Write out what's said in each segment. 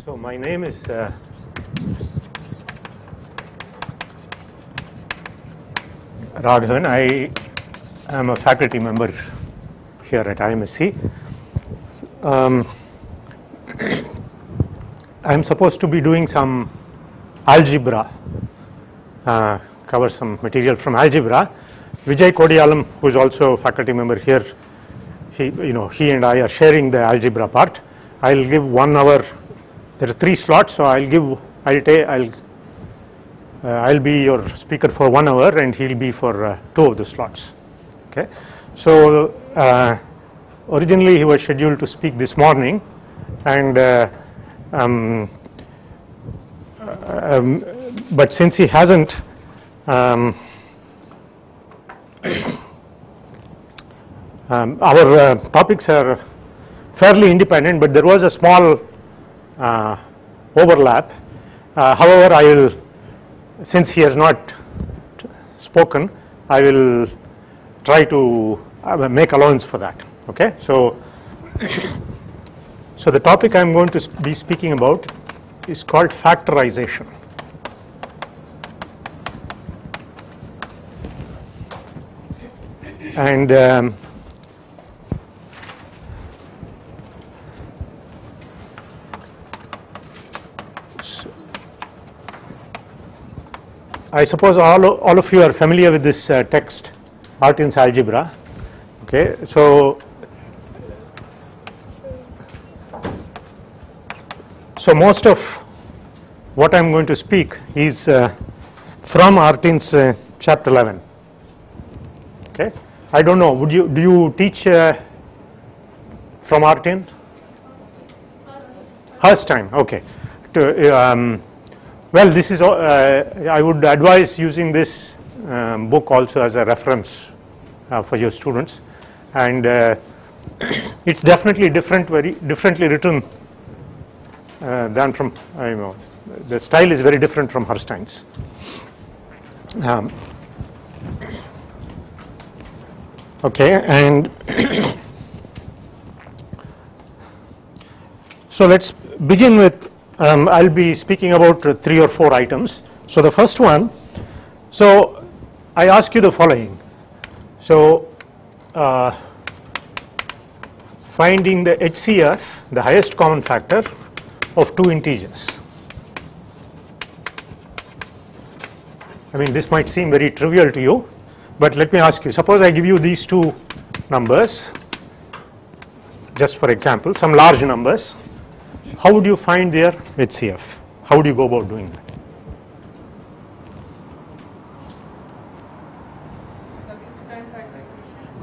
So my name is Raghavan. I am a faculty member here at IMSC. I am supposed to be doing some algebra, cover some material from algebra. Vijay Kodiyalam, who is also a faculty member here, he and I are sharing the algebra part. I'll give 1 hour. There are 3 slots, so I'll be your speaker for 1 hour, and he'll be for 2 of the slots. Okay. So originally he was scheduled to speak this morning, and but since he hasn't, our topics are fairly independent, but there was a small overlap. However, I will, since he has not spoken, I will try to make allowance for that. Okay, so the topic I am going to be speaking about is called factorization. And I suppose all of you are familiar with this text, Artin's algebra. Okay, so most of what I am going to speak is from Artin's chapter 11. Okay, I don't know. Do you teach from Artin? Herstein. Okay. Well, this is. I would advise using this book also as a reference for your students, and it's definitely different, very differently written than from. The style is very different from Herstein's. Okay, and so let's begin with. I'll be speaking about 3 or 4 items. So the first one, so I ask you the following. So finding the HCF, the highest common factor of 2 integers. I mean, this might seem very trivial to you, but let me ask you, suppose I give you these 2 numbers, just for example, some large numbers. How would you find their HCF? How would you go about doing that?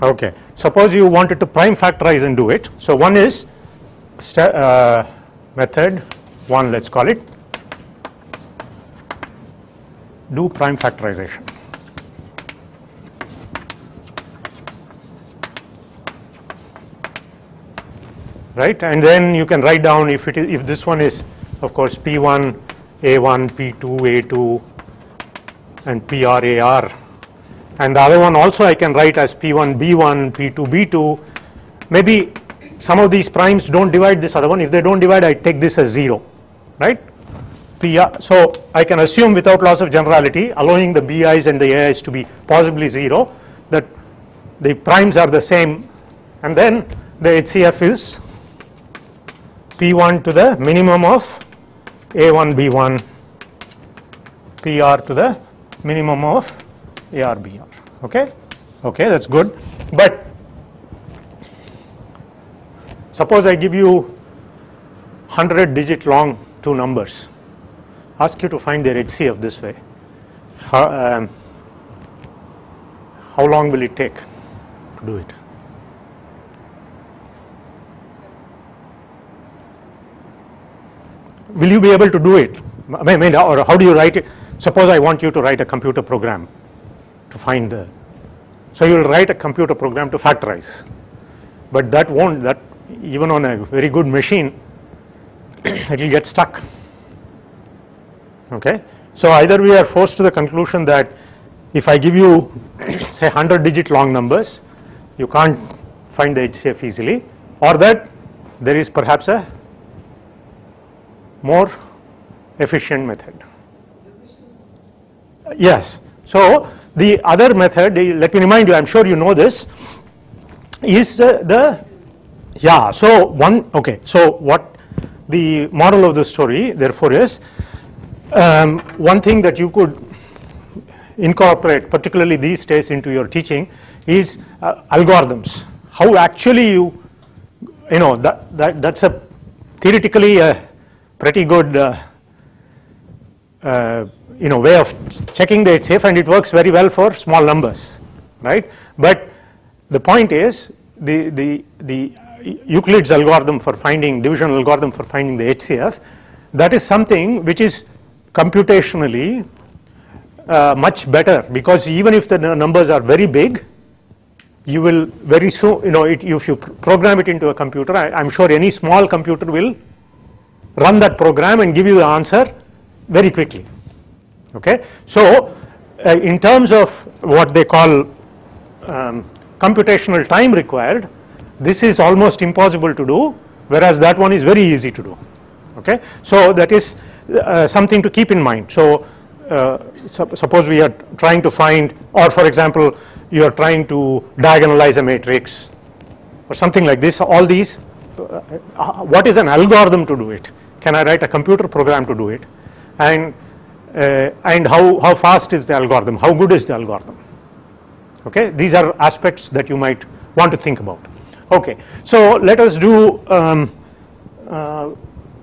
Okay, suppose you wanted to prime factorize and do it. So one is method 1, let's call it, do prime factorization. Right, and then you can write down if this one is, of course, P1 A1, P2 A2, and PR AR, and the other one also I can write as P1 B1, P2 B2. Maybe some of these primes don't divide this other one. If they don't divide, I take this as 0, right? PR. So I can assume without loss of generality, allowing the BI's and the AI's to be possibly 0, that the primes are the same, and then the HCF is P1 to the minimum of A1 B1, PR to the minimum of AR BR. Okay, that's good. But suppose I give you 100-digit long 2 numbers, ask you to find their HCF this way. How long will it take to do it? Will you be able to do it? Or how do you write it? Suppose I want you to write a computer program to find the. So you will write a computer program to factorize, but that won't. That even on a very good machine, it will get stuck. Okay. So either we are forced to the conclusion that if I give you, say, 100-digit long numbers, you can't find the HCF easily, or that there is perhaps a more efficient method. Yes. So the other method, let me remind you, I'm sure you know this, is so what the moral of the story therefore is, one thing that you could incorporate particularly these days into your teaching is algorithms. How actually you know that's a theoretically a pretty good way of checking the HCF, and it works very well for small numbers, right? But the point is the Euclid's algorithm for finding, division algorithm for finding the HCF, that is something which is computationally much better, because even if the numbers are very big, you will very soon, if you program it into a computer, I'm sure any small computer will run that program and give you the answer very quickly. Okay, so in terms of what they call computational time required, this is almost impossible to do, whereas that one is very easy to do. Okay, so that is something to keep in mind. So suppose we are trying to find, or for example you are trying to diagonalize a matrix or something like this, all these, what is an algorithm to do it? Can I write a computer program to do it? And how fast is the algorithm? How good is the algorithm? Okay, these are aspects that you might want to think about. Okay, so let us do,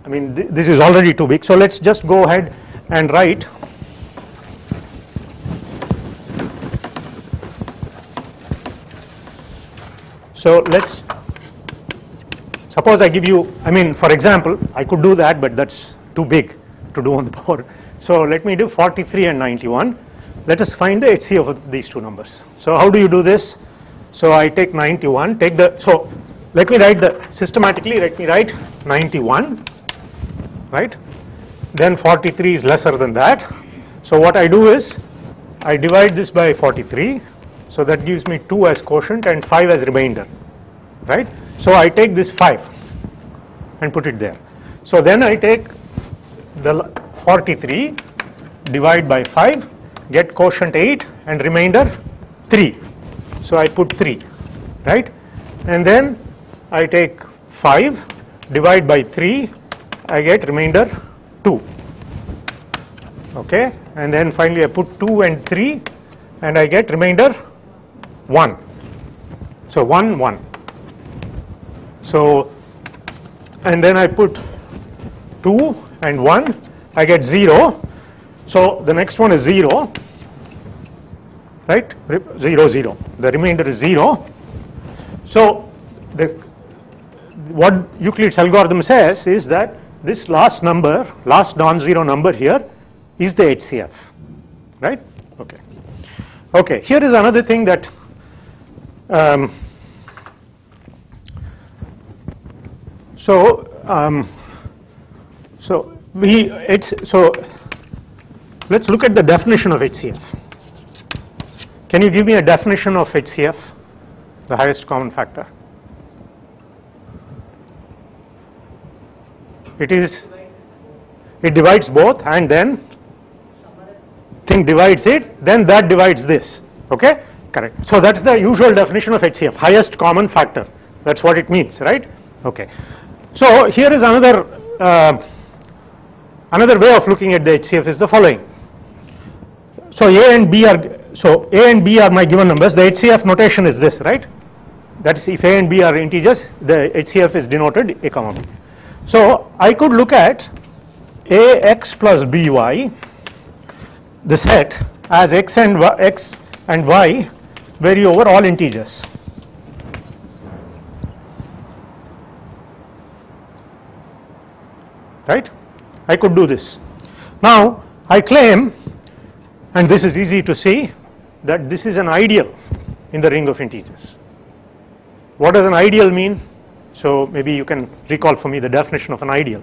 this is already too big, so let's just go ahead and write so let's suppose I give you, for example, I could do that, but that's too big to do on the board. So let me do 43 and 91. Let us find the HCF of these two numbers. So how do you do this? So I take 91, so let me write systematically, let me write 91, right? Then 43 is lesser than that. So what I do is, I divide this by 43, so that gives me 2 as quotient and 5 as remainder, right? So I take this 5 and put it there. So then I take the 43, divide by 5, get quotient 8 and remainder 3. So I put 3, right? And then I take 5, divide by 3, I get remainder 2. Okay, and then finally I put 2 and 3 and I get remainder 1. So 1, 1. So, and then I put 2 and 1, I get 0. So the next one is 0, right? 0, 0. The remainder is 0. So what Euclid's algorithm says is that this last number, last non-zero number here, is the HCF, right? Okay. Okay. Here is another thing that let's look at the definition of HCF. Can you give me a definition of HCF, the highest common factor? It divides both, and then thing divides it, then that divides this. Okay, correct. So that's the usual definition of HCF, highest common factor. That's what it means, right? Okay. So here is another way of looking at the HCF is the following. So A and B are my given numbers. The HCF notation is this, right? That is, if A and B are integers, the HCF is denoted A comma B. So I could look at AX plus BY, the set, as X and Y vary over all integers. Right? I could do this. Now I claim, and this is easy to see, that this is an ideal in the ring of integers. What does an ideal mean? So maybe you can recall for me the definition of an ideal.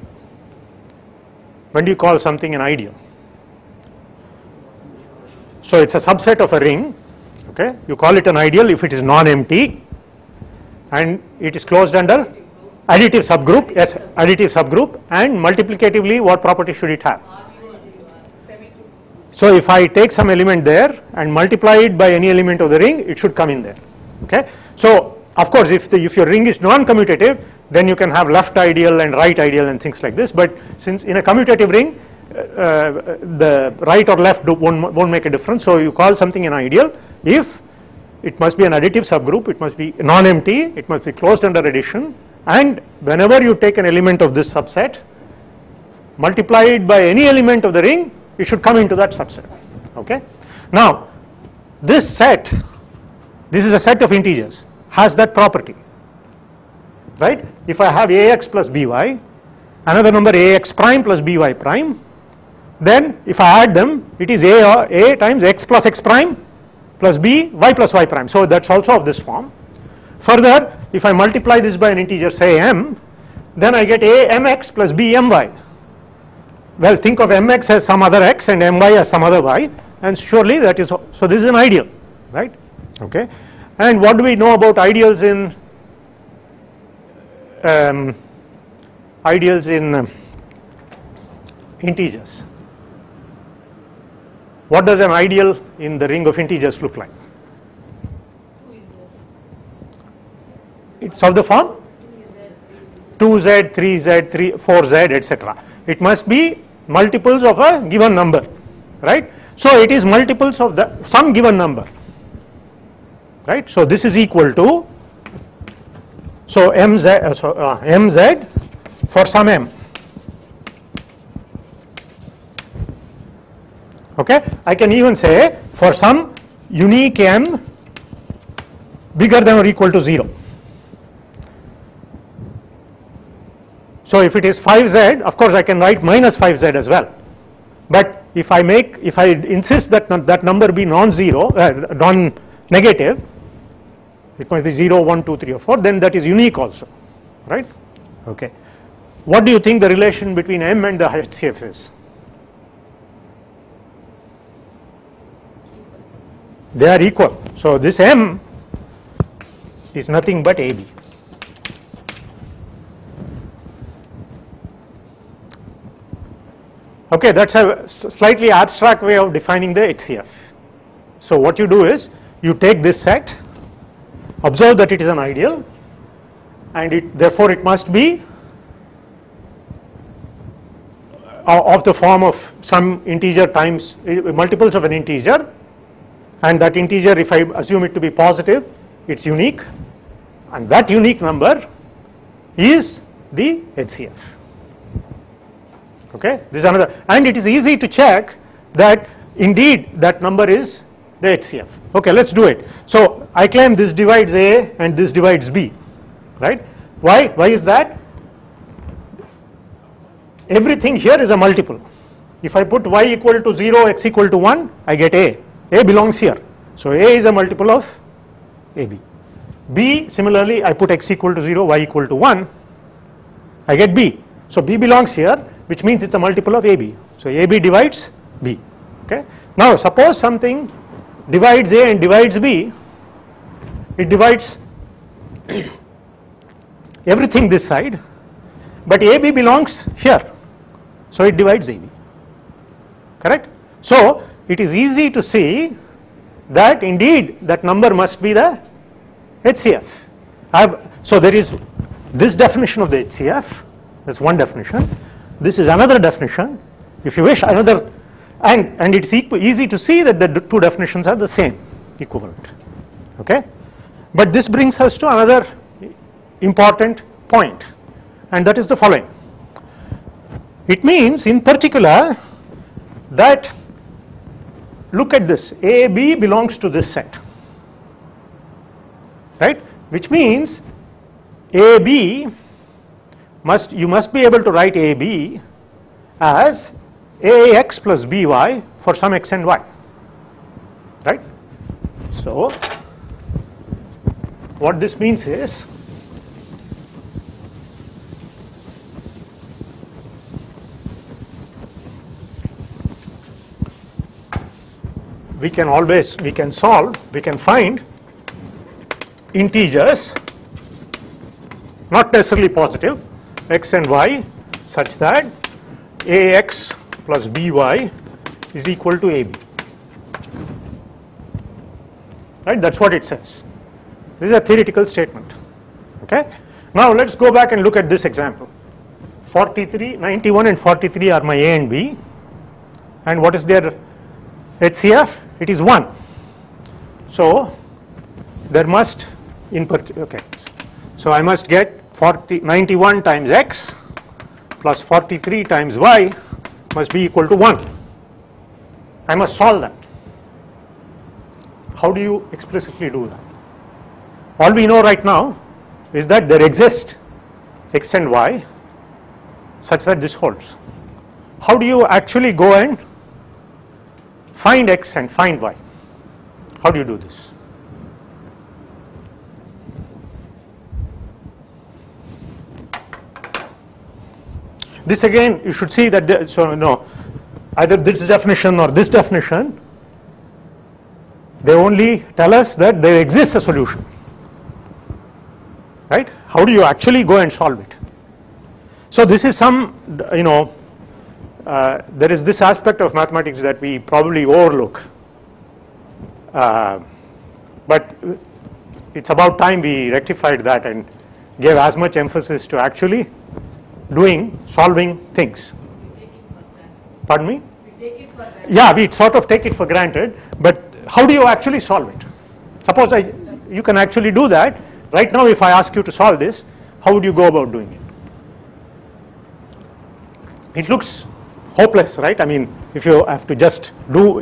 When do you call something an ideal? So it's a subset of a ring. Okay, you call it an ideal if it is non-empty and it is closed under Additive subgroup, yes, additive subgroup, and multiplicatively what property should it have? So if I take some element there and multiply it by any element of the ring, it should come in there. Okay. So of course, if your ring is non-commutative, then you can have left ideal and right ideal and things like this. But since in a commutative ring, the right or left won't make a difference. So you call something an ideal if it must be an additive subgroup, it must be non-empty, it must be closed under addition, and whenever you take an element of this subset, multiply it by any element of the ring, it should come into that subset. Okay. Now this set, this is a set of integers, has that property, right? If I have ax plus by, another number ax prime plus by prime, then if I add them, it is a times x plus x prime plus b y plus y prime. So that's also of this form. Further, if I multiply this by an integer, say m, then I get a mx plus b my. Well, think of mx as some other x and my as some other y, and surely that is, so this is an ideal, right? Okay. And what do we know about ideals in integers? What does an ideal in the ring of integers look like? It's of the form 2z, 3z, 4z, etc. It must be multiples of a given number, right? So it is multiples of the some given number, right? So this is equal to, so mz for some m. Okay, I can even say for some unique m bigger than or equal to 0. So if it is 5z, of course I can write minus 5z as well. But if I insist that that number be non-zero, non-negative, it might be 0, 1, 2, 3 or 4, then that is unique also, right? Okay. What do you think the relation between m and the HCF is? They are equal. So this m is nothing but AB. Okay, that's a slightly abstract way of defining the HCF. So what you do is you take this set, observe that it is an ideal, and therefore it must be of the form of some integer times multiples of an integer, and that integer, if I assume it to be positive, it's unique, and that unique number is the HCF. Okay, this is another, and it is easy to check that indeed that number is the HCF. Okay, let's do it. So I claim this divides A and this divides B, right? Why is that? Everything here is a multiple. If I put y equal to 0, x equal to 1, I get A. A belongs here. So A is a multiple of AB. B, similarly, I put x equal to 0, y equal to 1, I get B. So B belongs here, which means it's a multiple of AB. So AB divides B. Okay. Now suppose something divides A and divides B, it divides everything this side, but AB belongs here, so it divides AB. Correct? So it is easy to see that indeed that number must be the HCF. So there is this definition of the HCF, that's one definition. This is another definition, if you wish, another, and it's easy to see that the two definitions are the same, equivalent. Okay, but this brings us to another important point, and that is the following. It means, in particular, that look at this, AB belongs to this set, right? Which means AB you must be able to write AB as AX plus BY for some x and y, right? So what this means is we can find integers not necessarily positive, x and y such that ax plus by is equal to ab. Right, that's what it says. This is a theoretical statement. Okay. Now let's go back and look at this example. 91 and 43 are my A and B, and what is their HCF? It is 1. So there must okay. So I must get 91 times x plus 43 times y must be equal to 1. I must solve that. How do you explicitly do that? All we know right now is that there exist x and y such that this holds. How do you actually go and find x and find y? How do you do this? This again, you should see that so no, either this definition or this definition, they only tell us that there exists a solution. Right? How do you actually go and solve it? So this is some, there is this aspect of mathematics that we probably overlook, but it's about time we rectified that and gave as much emphasis to actually solving things. Pardon me? Yeah, we sort of take it for granted, but how do you actually solve it? Suppose you can actually do that. Right now, if I ask you to solve this, how would you go about doing it? It looks hopeless, right? I mean, if you have to just do,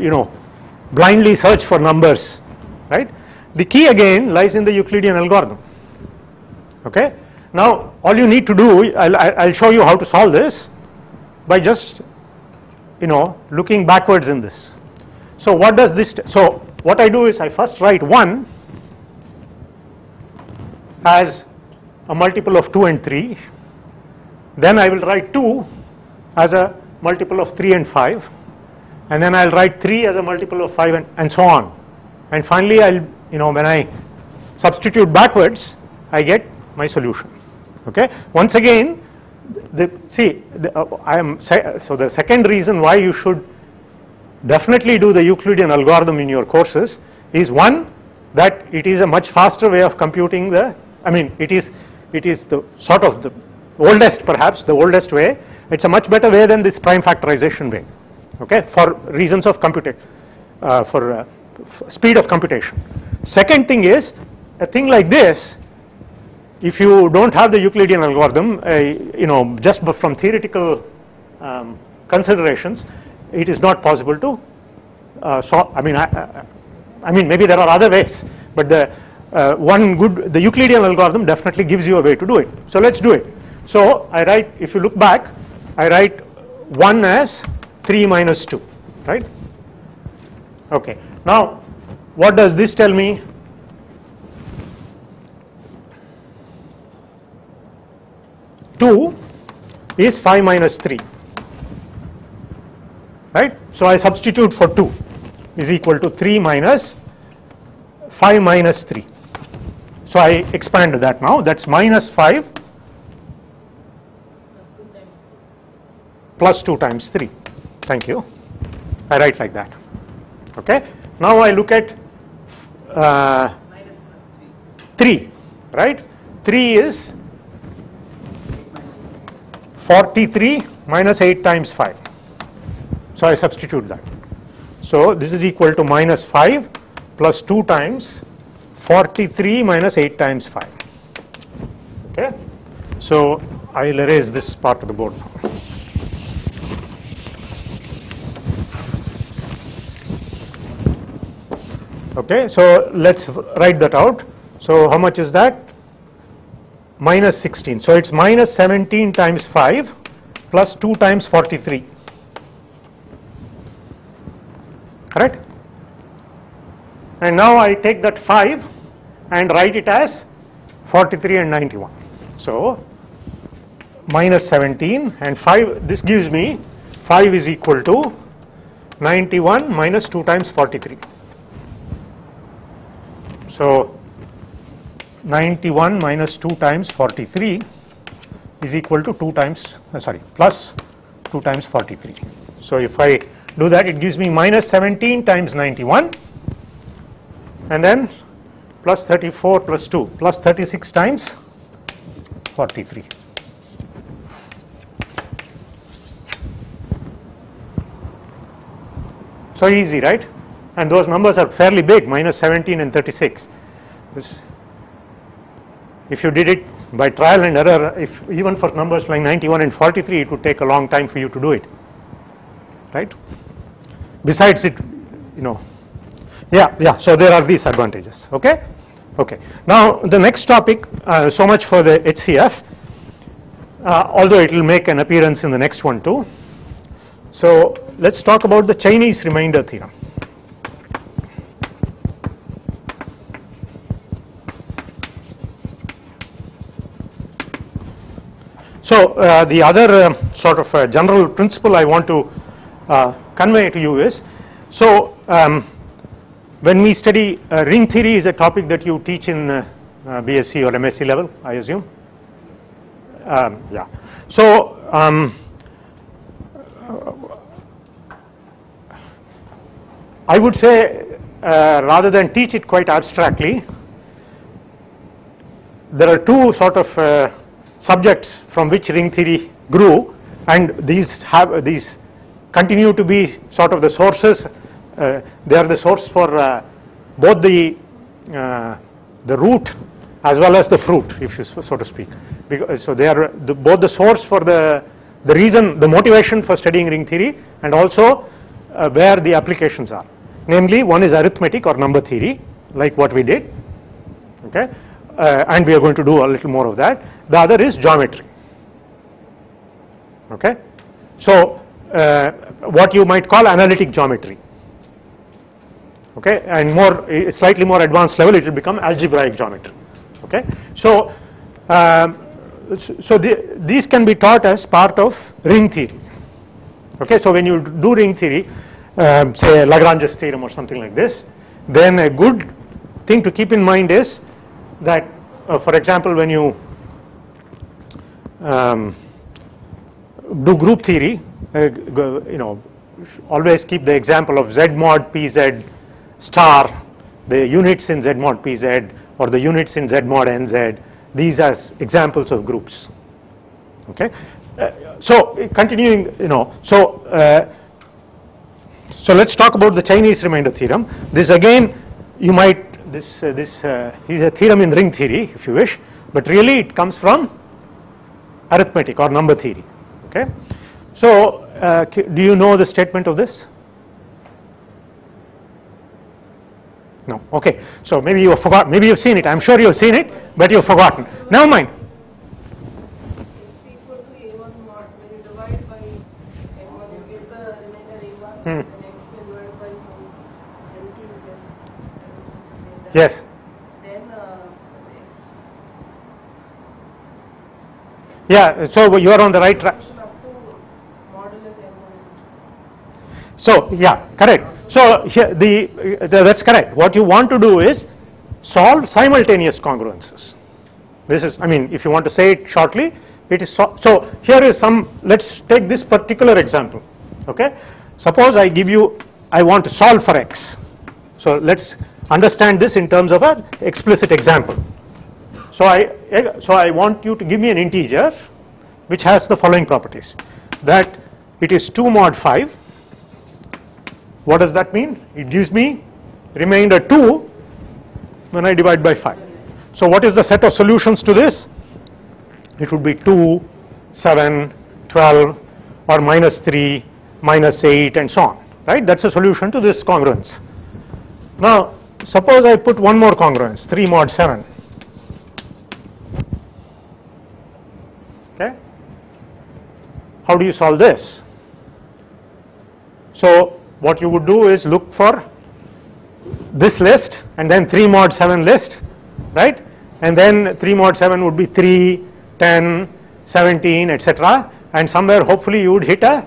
blindly search for numbers, right? The key again lies in the Euclidean algorithm. Okay? Now, all you need to do, I'll show you how to solve this by just, looking backwards in this. So what does this, so what I do is I first write 1 as a multiple of 2 and 3, then I will write 2 as a multiple of 3 and 5, and then I'll write 3 as a multiple of 5 and so on, and finally I'll, when I substitute backwards, I get my solution. Okay. Once again, the second reason why you should definitely do the Euclidean algorithm in your courses is, one, that it is a much faster way of computing it is the sort of the oldest, perhaps the oldest way. It's a much better way than this prime factorization way, okay, for reasons of computation, for speed of computation. Second thing is, a thing like this, if you don't have the Euclidean algorithm, just from theoretical considerations, it is not possible to solve. I mean, maybe there are other ways, but the Euclidean algorithm definitely gives you a way to do it. So let's do it. So I write, if you look back, I write 1 as 3 minus 2, right? Okay. Now, what does this tell me? Two is 5 minus 3, right? So I substitute for 2 is equal to 3 minus 5 minus 3. So I expand that now. That's minus 5 plus 2 times 3. Thank you. I write like that. Okay. Now I look at 3, right? 3 is 43 minus 8 times 5. So I substitute that. So this is equal to minus 5 plus 2 times 43 minus 8 times 5. Okay. So I'll erase this part of the board now. Okay. So let's write that out. So how much is that? Minus 16. So it's minus 17 times 5 plus 2 times 43. Correct? And now I take that 5 and write it as 43 and 91. So minus 17 and 5, this gives me 5 is equal to 91 minus 2 times 43. So 91 minus 2 times 43 is equal to 2 times plus 2 times 43. So if I do that, it gives me minus 17 times 91 and then plus 34 plus 2 plus 36 times 43. So easy, right? And those numbers are fairly big, minus 17 and 36. If you did it by trial and error, if even for numbers like 91 and 43, it would take a long time for you to do it, right? Besides it, so there are these advantages, okay? Okay. Now the next topic, so much for the HCF, although it will make an appearance in the next one too. So let's talk about the Chinese remainder theorem. So the other sort of general principle I want to convey to you is, so when we study ring theory is a topic that you teach in BSc or MSc level, I assume. Yeah. So I would say rather than teach it quite abstractly, there are two sort of subjects from which ring theory grew, and these continue to be sort of the sources. They are the source for both the root as well as the fruit, if you so to speak. Because, so they are both the source for the reason, the motivation for studying ring theory, and also where the applications are. Namely, one is arithmetic or number theory, like what we did, okay, and we are going to do a little more of that. The other is geometry, okay. So what you might call analytic geometry, okay, and slightly more advanced level, it will become algebraic geometry, okay. So these can be taught as part of ring theory, okay. So when you do ring theory, say Lagrange's theorem or something like this, then a good thing to keep in mind is that for example, when you do group theory, always keep the example of Z mod PZ star, the units in Z mod PZ or the units in Z mod NZ, these as examples of groups, okay. So continuing, so let's talk about the Chinese remainder theorem. This again, you might, this is a theorem in ring theory if you wish, but really it comes from arithmetic or number theory, okay. So do you know the statement of this? No, okay. So maybe you have forgotten, maybe you've seen it, I'm sure you've seen it, but you've forgotten. Never mind. It's equal to A1 mod. When you divide by M1, you get the remainder A1, and X can divide by some M2, you get that. Yes. Then X. Yeah, so you are on the right track. Up to modulus M1. So yeah, correct. So here that's correct. What you want to do is solve simultaneous congruences. This is, I mean, if you want to say it shortly, it is so here is some, let's take this particular example, okay. Suppose I give you, I want to solve for X. So let's understand this in terms of an explicit example. So I want you to give me an integer which has the following properties, that it is 2 mod 5. What does that mean? It gives me remainder 2 when I divide by 5. So what is the set of solutions to this? It would be 2, 7, 12, or minus 3, minus 8, and so on, right? That's a solution to this congruence. Now suppose I put one more congruence, 3 mod 7, okay. How do you solve this? So what you would do is look for this list and then 3 mod 7 list, right, and then 3 mod 7 would be 3, 10, 17, etc., and somewhere hopefully you would hit that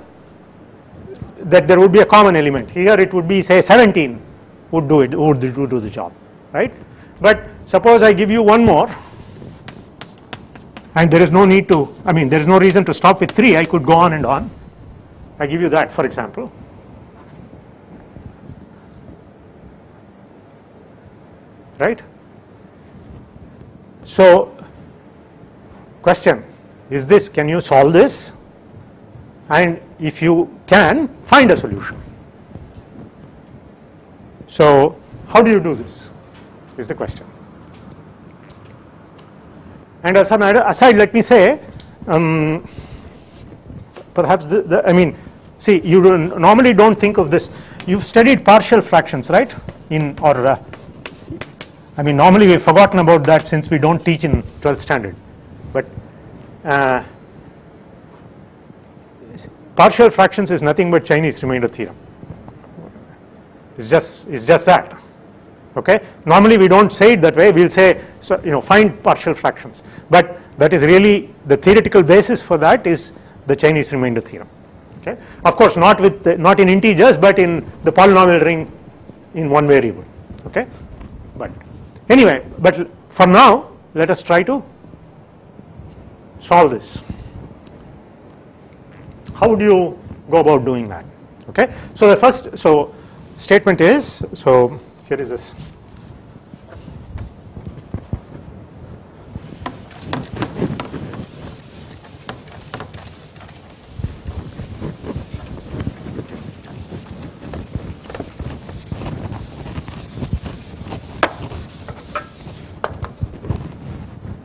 there would be a common element. Here it would be, say, 17 would do it, would do the job, right. But suppose I give you one more, and there is no need to, I mean there is no reason to stop with 3, I could go on and on. I give you that, for example. Right? So question is this, can you solve this? And if you can, find a solution. So how do you do this is the question. And as an aside, let me say, perhaps I mean, see, you normally don't think of this. You've studied partial fractions, right? I mean, normally we've forgotten about that since we don't teach in 12th standard. But partial fractions is nothing but Chinese remainder theorem. It's just that. Okay. Normally we don't say it that way. We'll say, so, you know, find partial fractions. But that is really the theoretical basis for that is the Chinese remainder theorem. Okay. Of course, not in integers, but in the polynomial ring in one variable. Okay. But anyway, but for now, let us try to solve this. How do you go about doing that? Okay. So the first statement is, so here is this.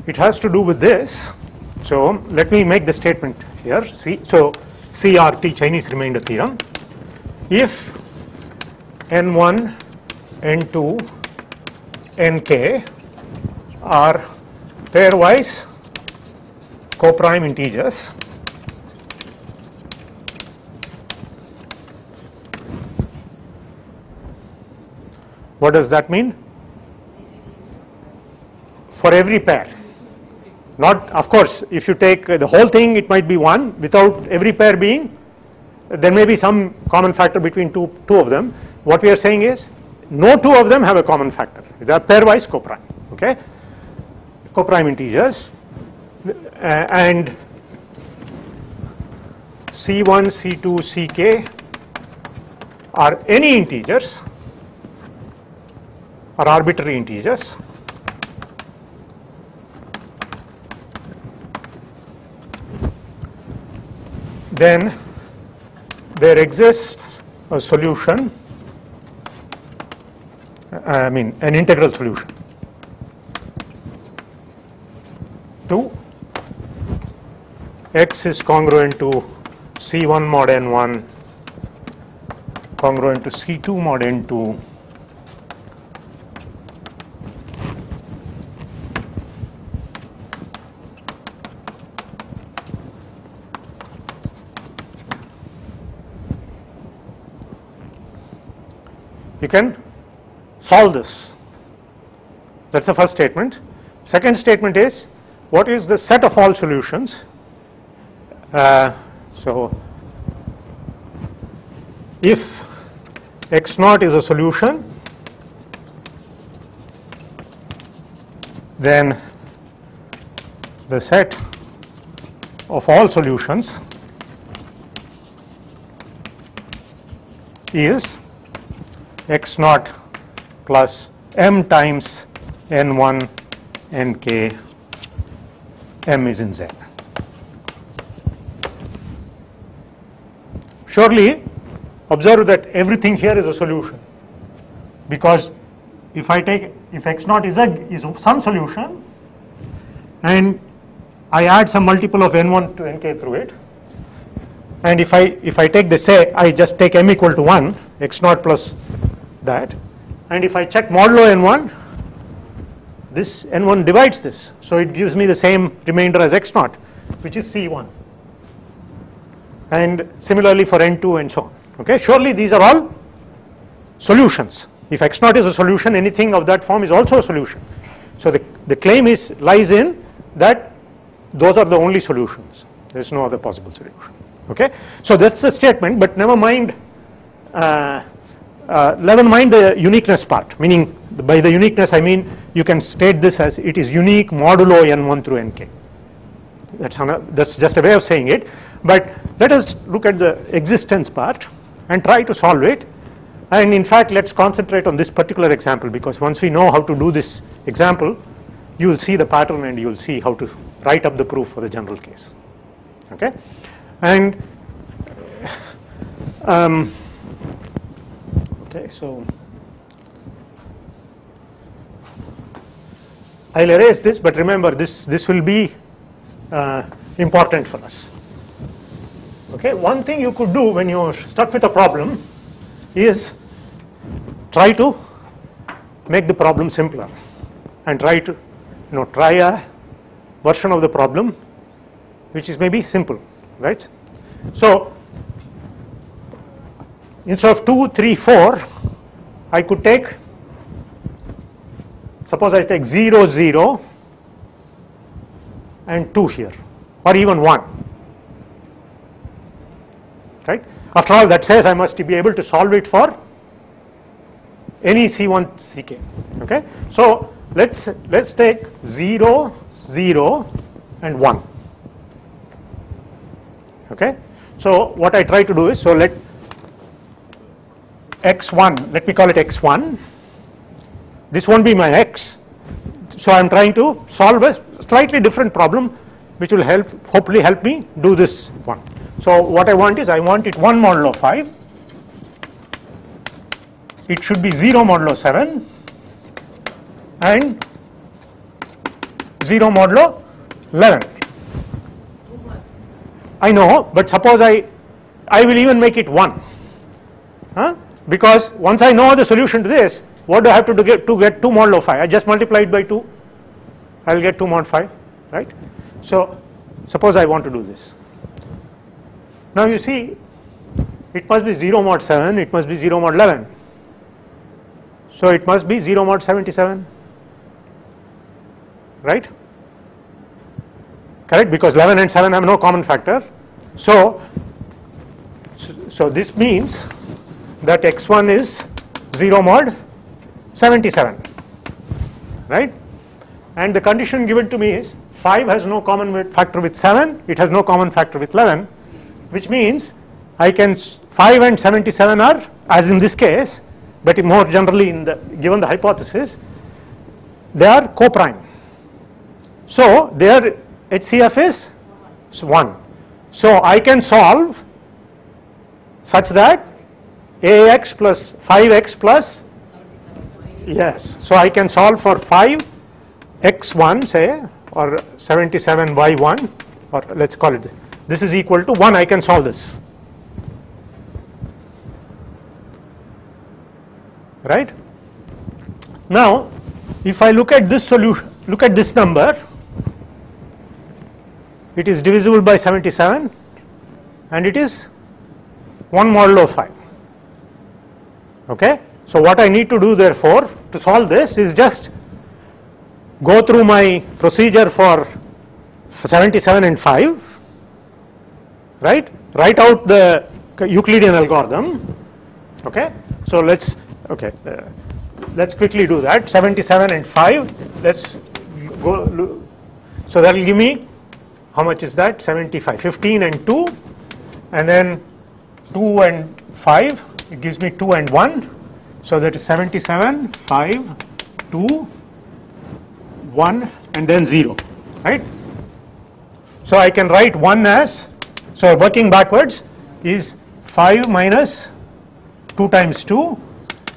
It has to do with this. So let me make the statement here. So CRT, Chinese remainder theorem. If n1, n2, nk are pairwise coprime integers, what does that mean? For every pair. Not, of course, if you take the whole thing, it might be 1 without every pair being, there may be some common factor between two of them. What we are saying is no two of them have a common factor. They are pairwise coprime. Okay, coprime integers, and C1, C2, Ck are any integers or arbitrary integers then there exists a solution, I mean an integral solution to x is congruent to C1 mod n1 congruent to C2 mod n2 you can solve this. That's the first statement. Second statement is, what is the set of all solutions? So if x naught is a solution, then the set of all solutions is x naught plus m times n1 nk, m is in Z. Surely observe that everything here is a solution, because if x naught is some solution and I add some multiple of n1 to nk through it, and if I take the, say I just take m equal to 1, x naught plus that, and if I check modulo n1, this n1 divides this, so it gives me the same remainder as x naught, which is C1, and similarly for n2 and so on. Okay, surely these are all solutions. If x naught is a solution, anything of that form is also a solution. So the claim lies in that those are the only solutions. There is no other possible solution. Okay, so that's the statement, but never mind the uniqueness part, meaning by the uniqueness I mean you can state this as it is unique modulo n1 through nk. That's just a way of saying it, but let us look at the existence part and try to solve it. And in fact, let's concentrate on this particular example, because once we know how to do this example, you will see the pattern and you will see how to write up the proof for the general case. Okay, and okay, so I'll erase this, but remember this will be important for us. Okay, one thing you could do when you're stuck with a problem is try to make the problem simpler and try to try a version of the problem which is maybe simple, right? So instead of 2, 3, 4, I could take, suppose I take 0, 0 and 2 here, or even 1, right? After all, that says I must be able to solve it for any C1 Ck. Okay, so let's take 0, 0 and 1. Okay, so what I try to do is, so let x1, let me call it x1. This won't be my x, so I'm trying to solve a slightly different problem which will hopefully help me do this one. So what I want is, I want it 1 modulo 5, it should be 0 modulo 7 and 0 modulo 11. I know, but suppose I will even make it 1, because once I know the solution to this, what do I have to get 2 modulo 5? I just multiply it by 2, I will get 2 mod 5, right? So suppose I want to do this. Now you see, it must be 0 mod 7, it must be 0 mod 11. So it must be 0 mod 77, right? Correct, because 11 and 7 have no common factor. So this means that x1 is 0 mod 77, right? And the condition given to me is 5 has no common factor with 7, it has no common factor with 11, which means I can 5 and 77 are, as in this case, but more generally given the hypothesis, they are co-prime. So their HCF is 1. So I can solve such that AX plus 5x plus, yes, so I can solve for 5x1 say, or 77y1, or let's call it, this is equal to 1, I can solve this, right? Now if I look at this solution, look at this number, it is divisible by 77 and it is 1 modulo 5. Okay, so what I need to do therefore to solve this is just go through my procedure for 77 and 5, right? Write out the Euclidean algorithm. Okay, so let's quickly do that. 77 and 5, let's go. So that will give me, how much is that? 75, 15 and 2, and then 2 and 5, it gives me 2 and 1. So that is 77, 5, 2, 1 and then 0, right? So I can write 1 as, so working backwards is 5 minus 2 times 2,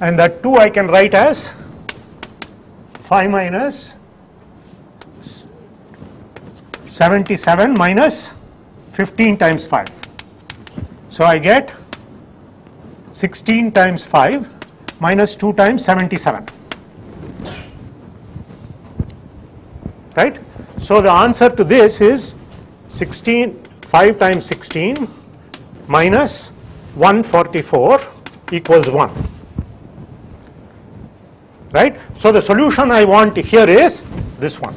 and that 2 I can write as 5 minus 77 minus 15 times 5. So I get 16 times 5 minus 2 times 77, right? So the answer to this is 5 times 16 minus 144 equals 1, right? So the solution I want here is this one.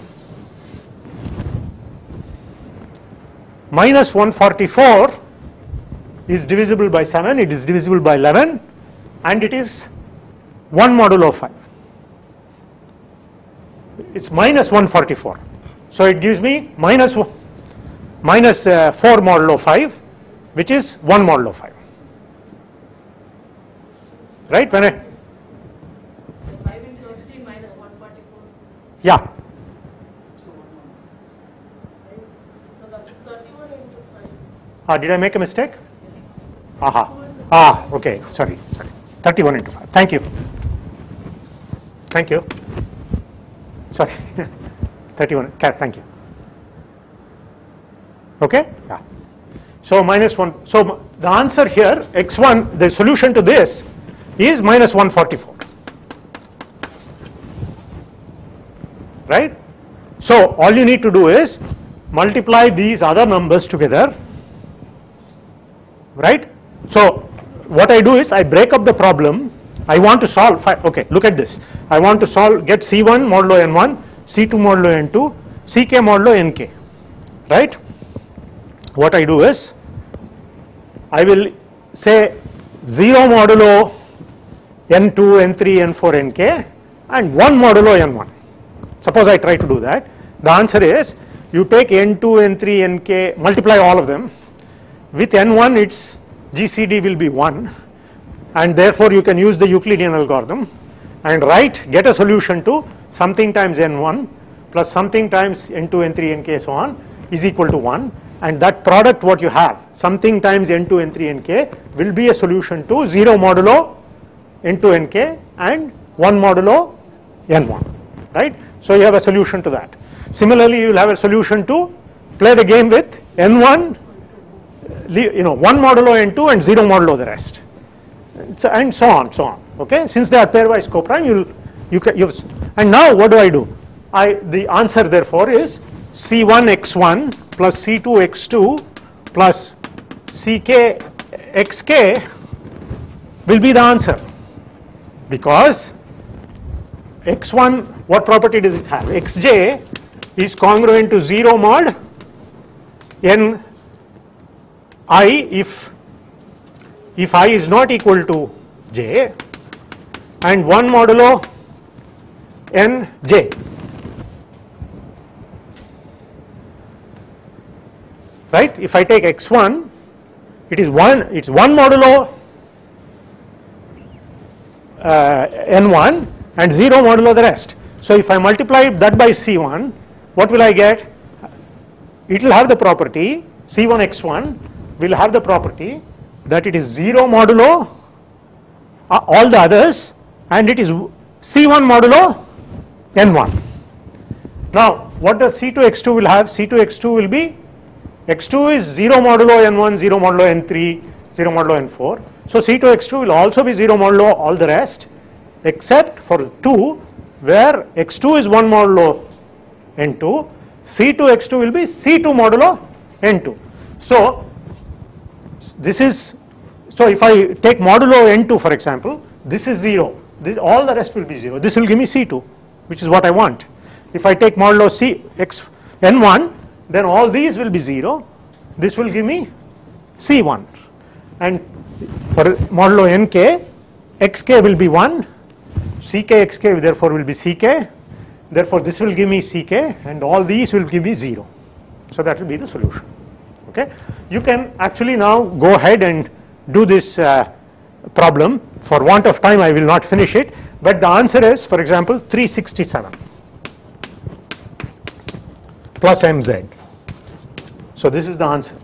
Minus 144 is divisible by 7, it is divisible by 11, and it is 1 modulo 5. it's minus 144. So it gives me minus 4 modulo 5, which is 1 modulo 5. Right? When I 5 into 50 minus 144. yeah. So that is 31 into 5. Did I make a mistake? Okay. Sorry. 31 into 5. Thank you. Sorry. 31. Thank you. Okay? Yeah. So minus 1. So the answer here, x1, the solution to this is minus 144. Right? So all you need to do is multiply these other numbers together. Right? So what I do is I break up the problem. I want to solve, okay, look at this. I want to solve, get C1 modulo N1, C2 modulo N2, Ck modulo Nk. Right? What I do is I will say 0 modulo N2, N3, N4, Nk and 1 modulo N1. Suppose I try to do that. The answer is you take N2, N3, Nk, multiply all of them. With N1 its GCD will be 1, and therefore you can use the Euclidean algorithm and get a solution to something times N1 plus something times N2, N3, Nk so on is equal to 1, and that product what you have, something times N2, N3, Nk will be a solution to 0 modulo N2, Nk and 1 modulo N1, right? So you have a solution to that. Similarly, you will have a solution to play the game with N1, 1 modulo N2 and 0 modulo the rest, and so on. Okay, since they are pairwise coprime, you can use. And now what do? The answer therefore is C1 x1 plus C2 x2 plus Ck xk will be the answer, because x1, what property does it have? Xj is congruent to 0 mod n I if I is not equal to j and 1 modulo n j. Right? If I take x1, it's 1 modulo n1 and 0 modulo the rest. So if I multiply that by C1, what will I get? It will have the property, C1 x1 will have the property that it is 0 modulo all the others, and it is C1 modulo N1. Now what does C2 x2 will have? C2 x2 will be, x2 is 0 modulo N1, 0 modulo N3, 0 modulo N4. So C2 x2 will also be 0 modulo all the rest except for 2, where x2 is 1 modulo N2, C2 x2 will be C2 modulo N2. So this is, so if I take modulo N2 for example, this is 0, all the rest will be 0, this will give me C2, which is what I want. If I take modulo N1, then all these will be 0, this will give me C1, and for modulo Nk, xk will be 1, Ck xk therefore will be Ck, therefore this will give me Ck, and all these will give me 0. So that will be the solution. Okay, you can actually now go ahead and do this problem. For want of time I will not finish it, but the answer is, for example, 367 plus mz. So this is the answer.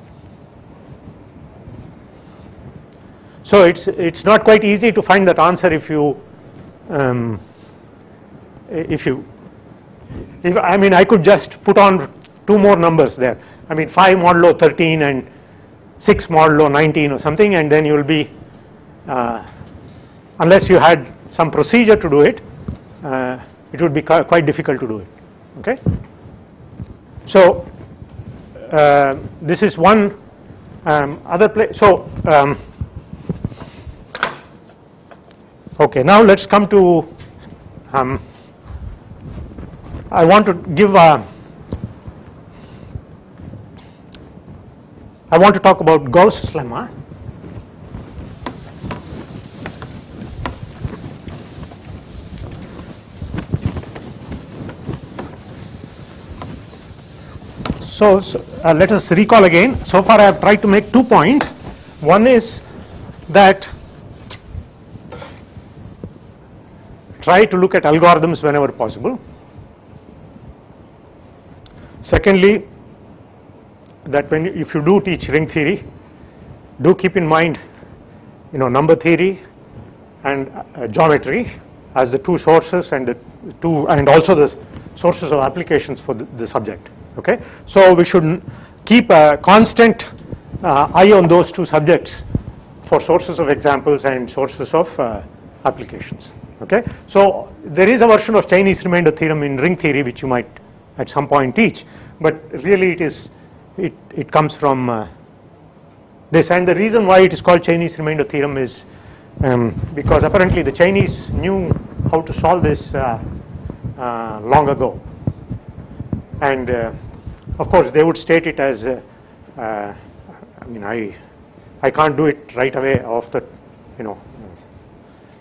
So it's not quite easy to find that answer if I mean I could just put on 2 more numbers there. I mean 5 modulo 13 and 6 modulo 19 or something, and then you will be, unless you had some procedure to do it, it would be quite difficult to do it. Okay. So this is one other place. So okay, now let's come to I want to give I want to talk about Gauss' lemma. let us recall again. So far I have tried to make 2 points. One is that try to look at algorithms whenever possible. Secondly, that if you do teach ring theory, do keep in mind, number theory and geometry as the 2 sources and also the sources of applications for the subject. Okay, so we should keep a constant eye on those 2 subjects for sources of examples and sources of applications. Okay, so there is a version of Chinese remainder theorem in ring theory which you might at some point teach, but really it comes from this, and the reason why it is called Chinese remainder theorem is because apparently the Chinese knew how to solve this long ago, and of course they would state it as I can't do it right away off the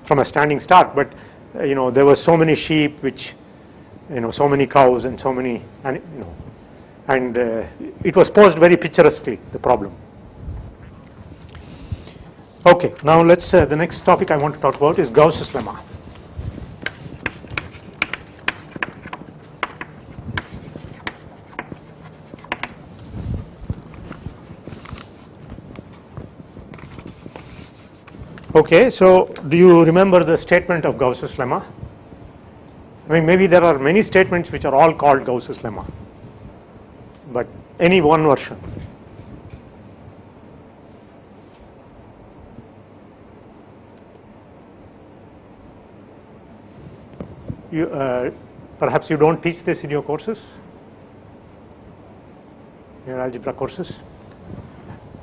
from a standing start, but there were so many sheep which so many cows and so many, and it was posed very picturesquely, the problem. Okay, now let's the next topic I want to talk about is Gauss's lemma. Okay, so do you remember the statement of Gauss's lemma? I mean, maybe there are many statements which are all called Gauss's lemma, but any one version. Perhaps you don't teach this in your courses, your algebra courses.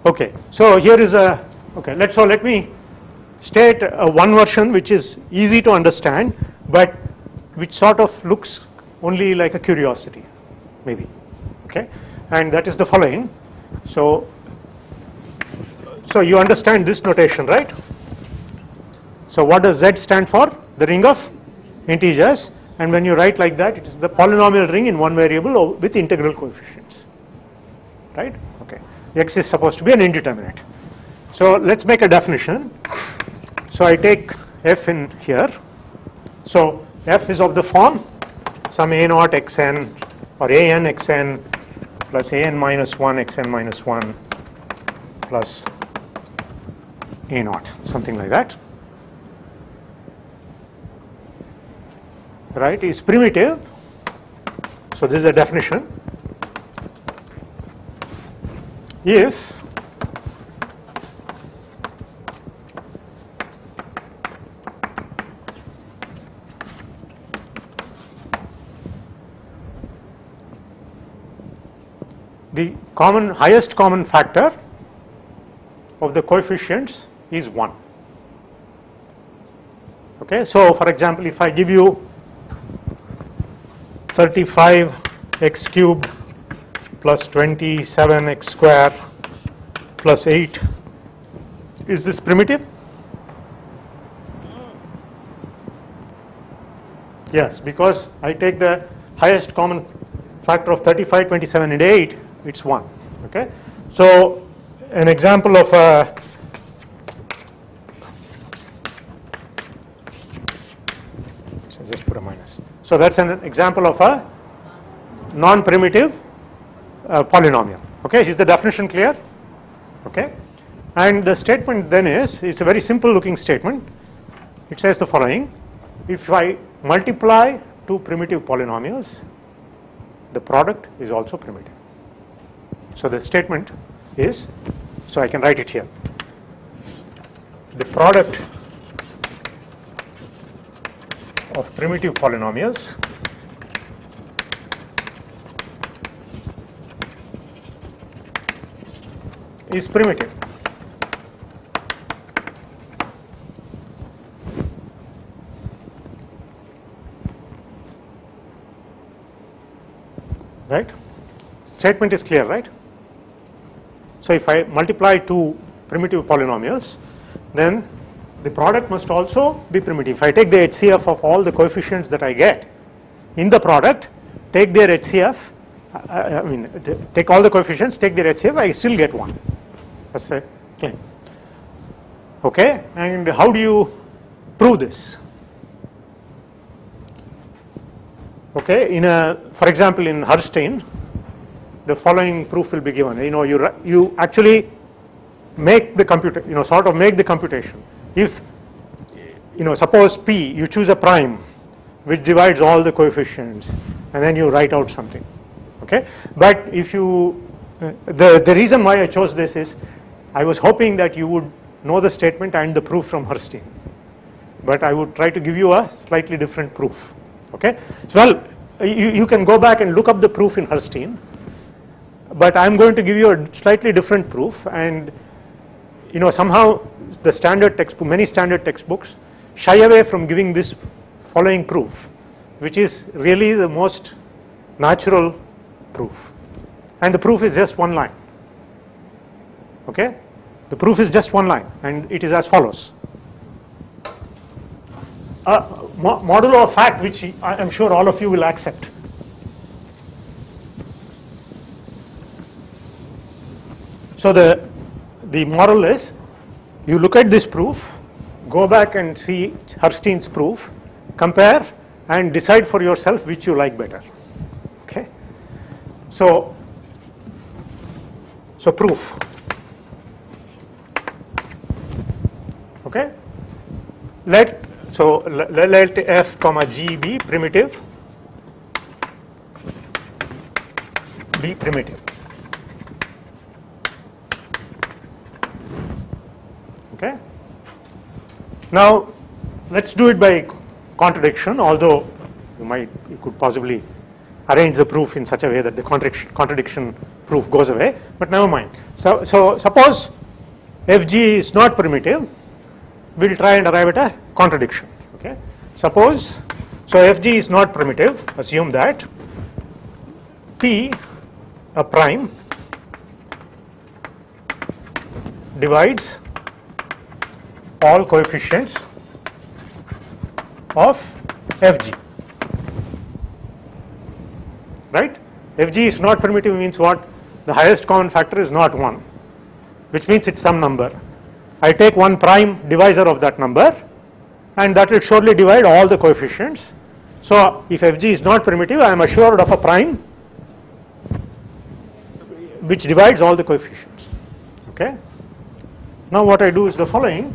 Okay, so here is a, okay, let me state one version which is easy to understand, but which sort of looks only like a curiosity, maybe. Okay, and that is the following. So you understand this notation, right? So what does Z stand for? The ring of integers, and when you write like that, it is the polynomial ring in one variable with integral coefficients, right? Okay, X is supposed to be an indeterminate. So let's make a definition. So I take f in here. So f is of the form some a naught xn or an xn plus an minus 1 xn minus 1 plus a naught, something like that. Right, is primitive. So this is a definition. If the highest common factor of the coefficients is 1. Okay, so for example, if I give you 35 x cubed plus 27 x square plus 8, is this primitive? Yes, because I take the highest common factor of 35, 27 and 8, it's 1. Okay, so an example of a just put a minus. So that's an example of a non-primitive polynomial. Okay, is the definition clear? Okay, and the statement then is, it's a very simple looking statement. It says the following: if I multiply 2 primitive polynomials, the product is also primitive. So the statement is, so I can write it here, the product of primitive polynomials is primitive. Right? Statement is clear, right? So if I multiply 2 primitive polynomials, then the product must also be primitive. If I take the HCF of all the coefficients that I get in the product, take their HCF I mean, take all the coefficients, take the HCF, I still get 1. That's the claim. Okay, and how do you prove this? Okay, for example, in Herstein, the following proof will be given. You actually make the computer, sort of make the computation. If, suppose P, you choose a prime which divides all the coefficients, and then you write out something. Okay, but if you, the reason why I chose this is, I was hoping that you would know the statement and the proof from Herstein, but I would try to give you a slightly different proof. Okay, so well, you can go back and look up the proof in Herstein, but I'm going to give you a slightly different proof, and somehow the standard textbook, many standard textbooks shy away from giving this following proof, which is really the most natural proof, and the proof is just one line. Okay, the proof is just one line, and it is as follows. Modulo of fact, which I am sure all of you will accept. So the moral is, you look at this proof, go back and see Herstein's proof, compare and decide for yourself which you like better. Okay, so proof. Okay, let f comma g be primitive, Okay, now let's do it by contradiction, although you could possibly arrange the proof in such a way that the contradiction proof goes away, but never mind. So suppose fg is not primitive, we'll try and arrive at a contradiction. Okay, suppose, so fg is not primitive, assume that p, a prime, divides all coefficients of fg. Right? Fg is not primitive means what? The highest common factor is not 1, which means it's some number. I take one prime divisor of that number, and that will surely divide all the coefficients. So if fg is not primitive, I am assured of a prime which divides all the coefficients. Okay. Now what I do is the following.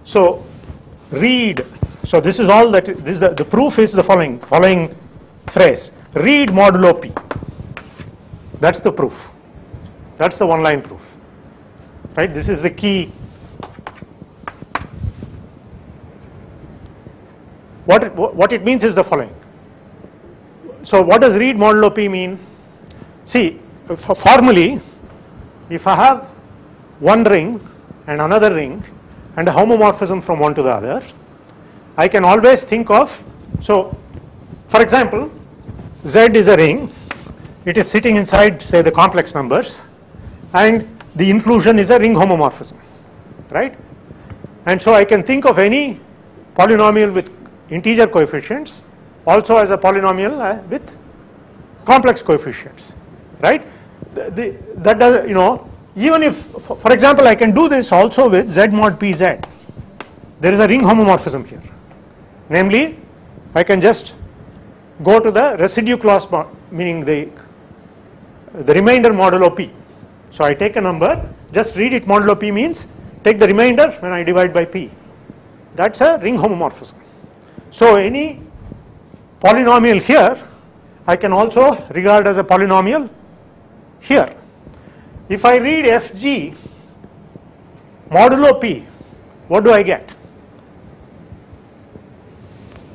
So read, so this is all that, this the proof is the following phrase, read modulo p. That's the proof. That's the one line proof. Right? This is the key. What it means is the following. So what does read modulo p mean? See, formally, if I have one ring and another ring and a homomorphism from one to the other, I can always think of, so for example, Z is a ring, it is sitting inside, say, the complex numbers, and the inclusion is a ring homomorphism, right? And so I can think of any polynomial with integer coefficients also as a polynomial with complex coefficients, right? That does, even if, for example, I can do this also with Z mod pz. There is a ring homomorphism here. Namely, I can just go to the residue clause, meaning the remainder modulo p. So I take a number, just read it modulo p means take the remainder when I divide by p. That's a ring homomorphism. So any polynomial here, I can also regard as a polynomial here. If I read fg modulo p, what do I get?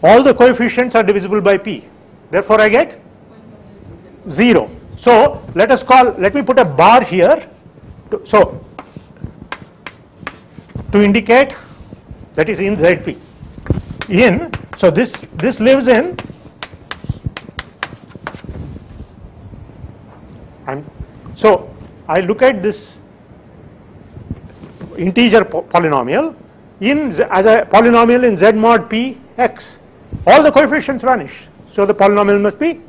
All the coefficients are divisible by p. Therefore, I get 0. So let me put a bar here. So to indicate that is in ZP. So this lives in, so I look at this integer polynomial as a polynomial in Z mod P x, all the coefficients vanish. So the polynomial must be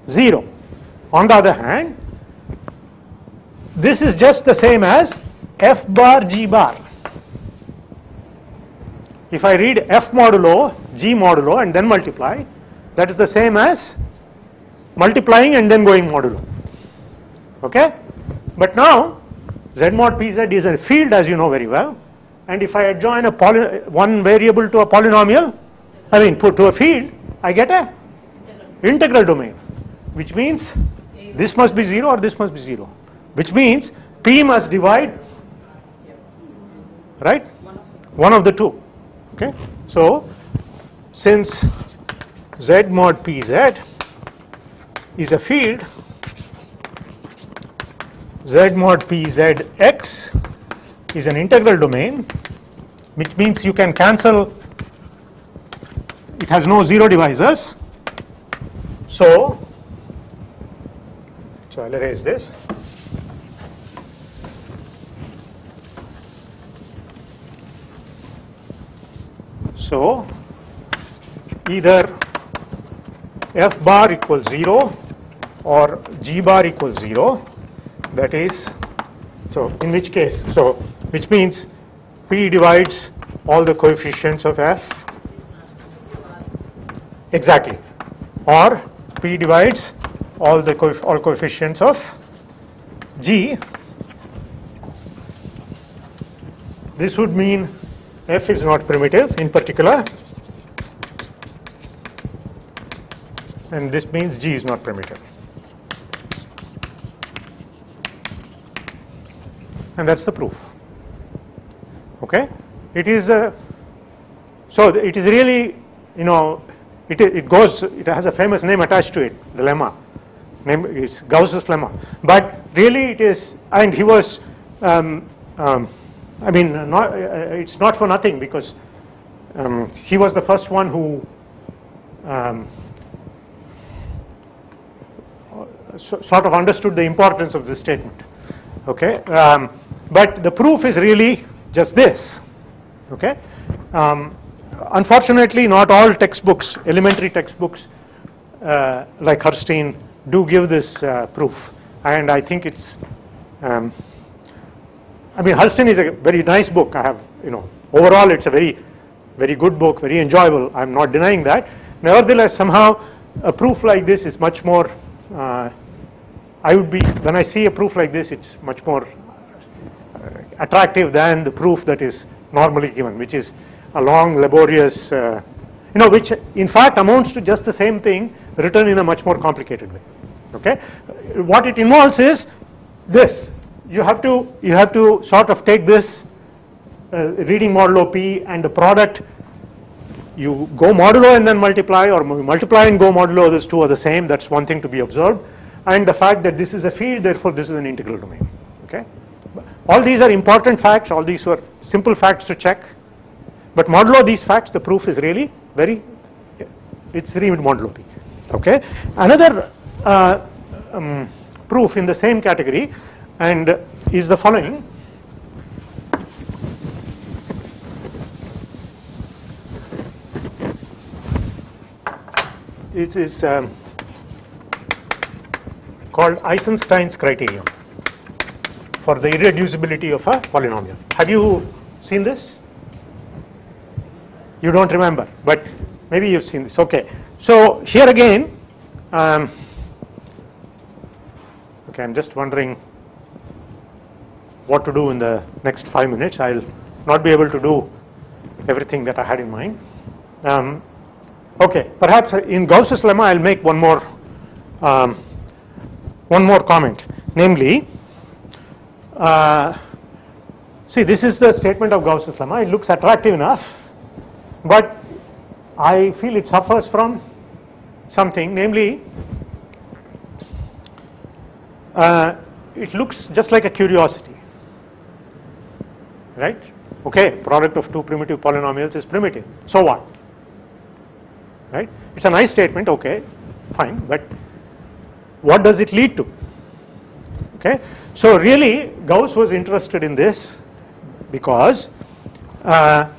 0. On the other hand, this is just the same as f bar g bar. If I read f modulo g modulo and then multiply, that is the same as multiplying and then going modulo. Okay? But now Z mod Pz is a field, as you know very well, and if I adjoin one variable to a polynomial, put to a field, I get a integral domain, which means this must be 0 or this must be 0, which means P must divide, right, one of the two. Okay? So since Z mod Pz is a field, Z mod Pzx is an integral domain, which means you can cancel, it has no 0 divisors. So I'll erase this. So either f bar equals 0 or g bar equals 0, that is, so in which case, so which means P divides all the coefficients of f, exactly, or P divides all coefficients of g. This would mean f is not primitive in particular, and this means g is not primitive. And that's the proof. Okay? It is so it is really, you know, it has a famous name attached to it. The lemma name is Gauss's lemma, but really it is, and he was it's not for nothing, because he was the first one who sort of understood the importance of this statement. Okay, but the proof is really just this. Okay, unfortunately, not all textbooks, elementary textbooks like Herstein, do give this proof, and I think it's. Herstein is a very nice book. I have, overall it's a very, very good book, very enjoyable. I'm not denying that. Nevertheless, somehow a proof like this is much more, when I see a proof like this, it's much more attractive than the proof that is normally given, which is a long, laborious, which in fact amounts to just the same thing written in a much more complicated way. Okay, what it involves is this. You have to sort of take this reading modulo P and the product, you go modulo and then multiply, or multiply and go modulo, those two are the same. That's one thing to be observed, and the fact that this is a field, therefore this is an integral domain. Okay, all these are important facts, all these were simple facts to check, but modulo these facts, the proof is really it's 3 modulo P. Okay, another proof in the same category and is the following. It is called Eisenstein's criterion for the irreducibility of a polynomial. Have you seen this? You don't remember, but maybe you've seen this. Okay, so here again, okay, I'm just wondering what to do in the next 5 minutes. I'll not be able to do everything that I had in mind. Okay, perhaps in Gauss's lemma I'll make one more comment, namely, see, this is the statement of Gauss's lemma. It looks attractive enough, but I feel it suffers from something, namely, it looks just like a curiosity. Right? Okay, product of two primitive polynomials is primitive. So what? Right? It's a nice statement, okay, fine, but what does it lead to? Okay, so really Gauss was interested in this because there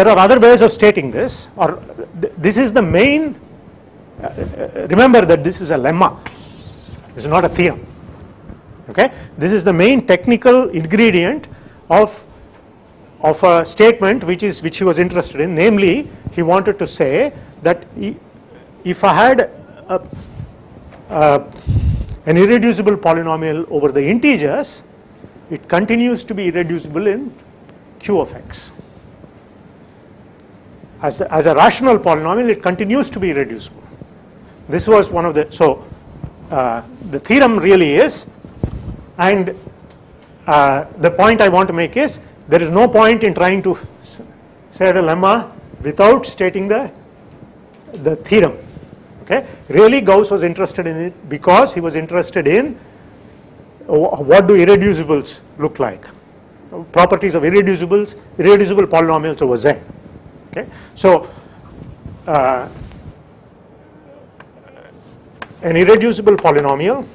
are other ways of stating this, or this is the main. Remember that this is a lemma. This is not a theorem. Okay, this is the main technical ingredient of a statement which he was interested in. Namely, he wanted to say that if I had an irreducible polynomial over the integers, it continues to be irreducible in Q of x. As a rational polynomial, it continues to be irreducible. This was one of the, so the theorem really is, and the point I want to make is, there is no point in trying to say the lemma without stating the theorem. Okay, really Gauss was interested in it because he was interested in what do irreducibles look like, properties of irreducible polynomials over Z. Okay, so an irreducible polynomial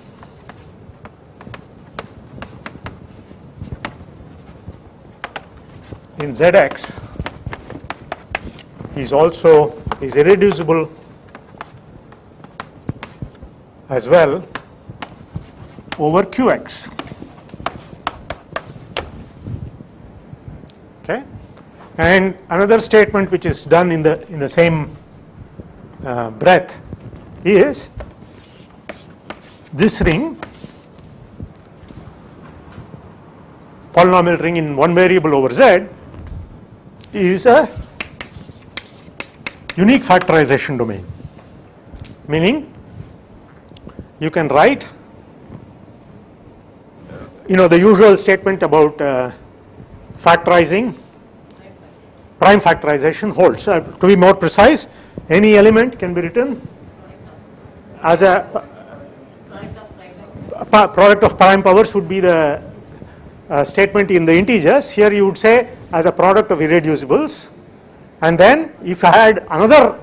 in Zx is irreducible as well over Qx. Okay, and another statement which is done in the same breath is this ring, polynomial ring in one variable over Z, is a unique factorization domain, meaning you can write, the usual statement about factorizing, prime factorization holds. To be more precise, any element can be written as a product of prime powers would be the statement in the integers. Here you would say as a product of irreducibles, and then if I had another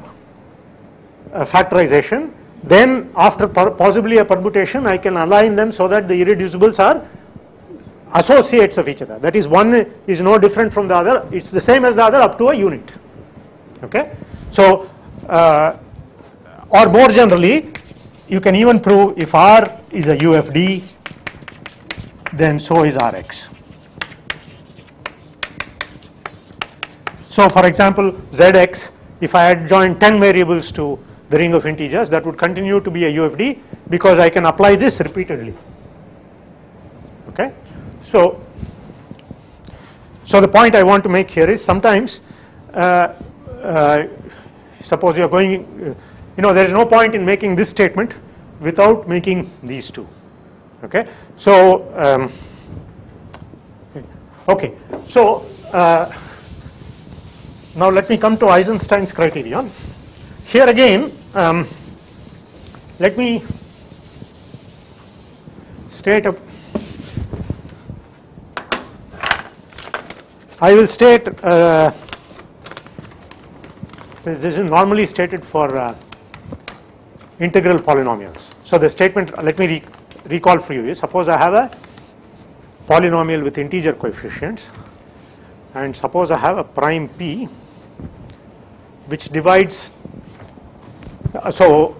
factorization, then after possibly a permutation I can align them so that the irreducibles are associates of each other. That is, one is no different from the other, it's the same as the other up to a unit. Okay, so or more generally, you can even prove if R is a UFD, then so is Rx. So for example, Zx, if I had joined 10 variables to the ring of integers, that would continue to be a UFD because I can apply this repeatedly. Okay, so the point I want to make here is sometimes suppose you are going, there is no point in making this statement without making these two. Okay, so now let me come to Eisenstein's criterion. Here again, let me state I will state this is normally stated for integral polynomials. So the statement, let me recall for you, is suppose I have a polynomial with integer coefficients, and suppose I have a prime p which divides, so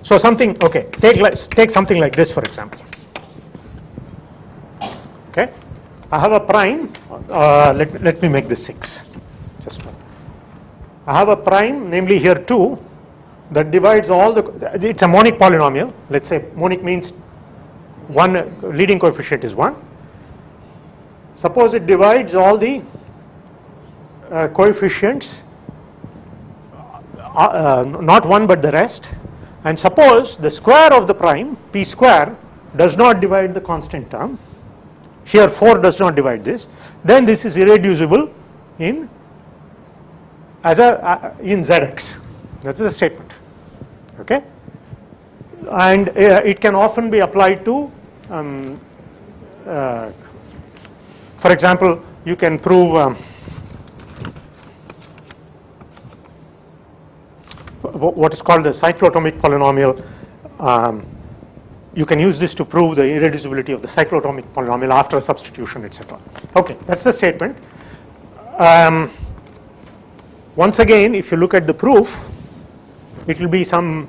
something, okay, take something like this for example. Okay, I have a prime, let me make this 6 just for, I have a prime, namely here 2, that divides all it's a monic polynomial. Let's say monic means one leading coefficient is 1. Suppose it divides all the coefficients, not one but the rest, and suppose the square of the prime, p square, does not divide the constant term. Here 4 does not divide this, then this is irreducible in Zx. That's the statement. Okay, and it can often be applied to, for example, you can prove what is called the cyclotomic polynomial you can use this to prove the irreducibility of the cyclotomic polynomial after substitution, etc. Okay, that's the statement. Once again, if you look at the proof, it will be some,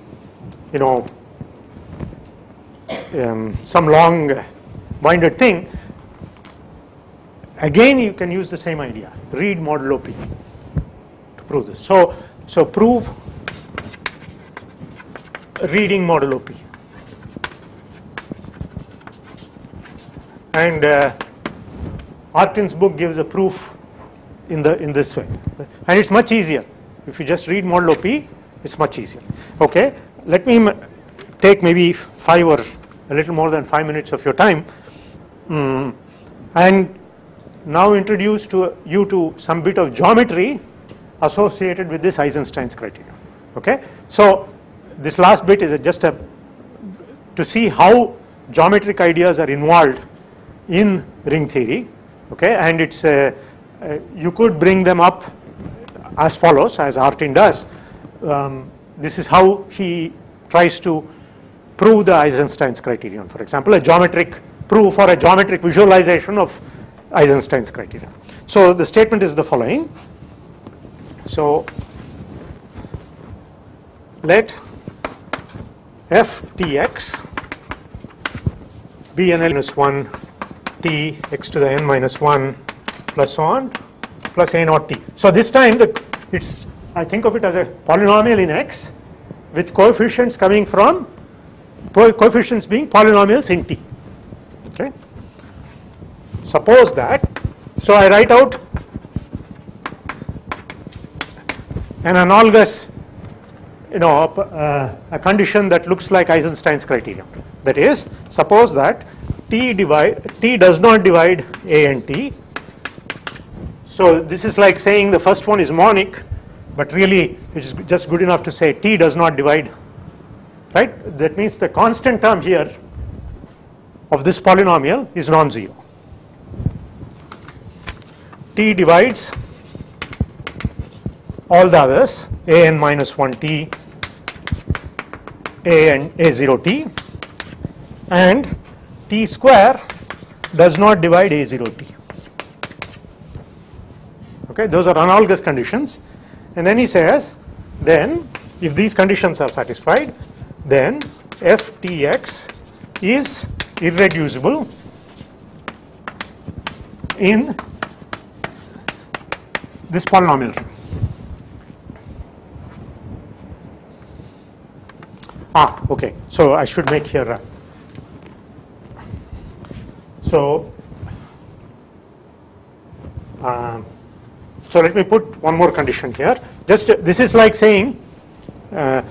some long winded thing. Again, you can use the same idea, read modulo P to prove this. So prove reading modulo P. And Artin's book gives a proof in this way, and it's much easier. If you just read modulo P, it's much easier. Okay, let me take maybe 5 or a little more than 5 minutes of your time, and now introduce you to some bit of geometry associated with this Eisenstein's criterion. Okay, so this last bit is just to see how geometric ideas are involved in ring theory. Okay, and it's you could bring them up as follows, as Artin does. This is how he tries to prove the Eisenstein's criterion. For example, a geometric proof or a geometric visualization of Eisenstein's criterion. So the statement is the following. So let f Tx be an L-1 t x to the n minus 1 plus so on plus a naught t. So this time I think of it as a polynomial in x with coefficients coming from coefficients being polynomials in t. Okay. Suppose that, so I write out an analogous, a condition that looks like Eisenstein's criterion. That is, suppose that t does not divide a and t. So this is like saying the first one is monic, but really it is just good enough to say t does not divide, right? That means the constant term here of this polynomial is non-zero. T divides all the others, a n minus 1 t, a and a0 t, and t square does not divide a0 t. Okay, those are analogous conditions. And then he says, then if these conditions are satisfied, then f Tx is irreducible in this polynomial ring. Okay, so I should make here so let me put one more condition here. Just this is like saying, I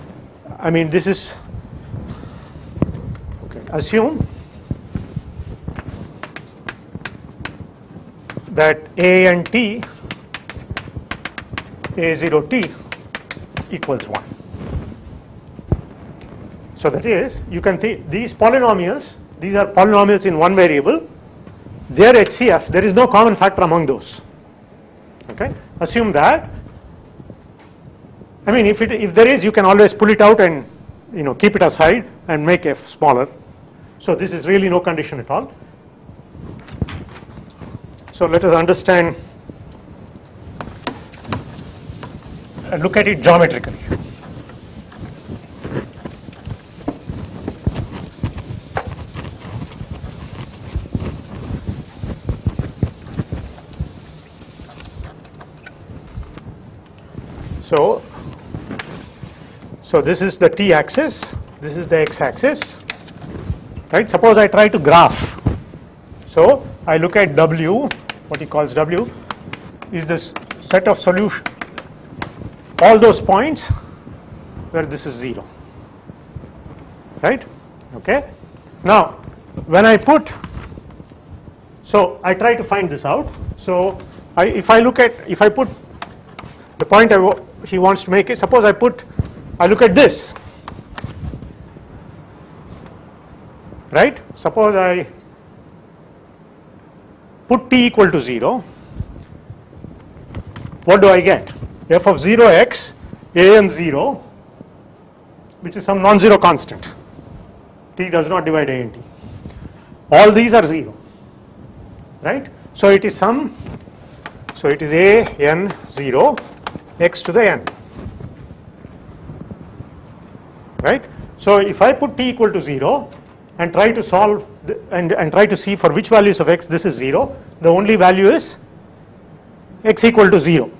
mean this is, okay, assume that a and t, a0 t equals 1. So that is, you can think these polynomials, these are polynomials in one variable, they are HCF, there is no common factor among those. Okay, assume that. I mean, if there is, you can always pull it out and keep it aside and make f smaller. So this is really no condition at all. So let us understand and look at it geometrically. So this is the t axis, this is the x axis, right? Suppose I try to graph. So I look at W, what he calls W, is this set of solution, all those points where this is 0, right? Okay. Now, when I put, so I try to find this out. So if I put the point he wants to make is, suppose I look at this, right? Suppose I put t equal to 0, what do I get? F of 0x, a and 0, which is some non-zero constant, T does not divide A and T. All these are 0, right? So it is some, so it is A n 0 x to the n, right? So if I put T equal to 0 and try to solve and try to see for which values of x this is 0, the only value is x equal to 0,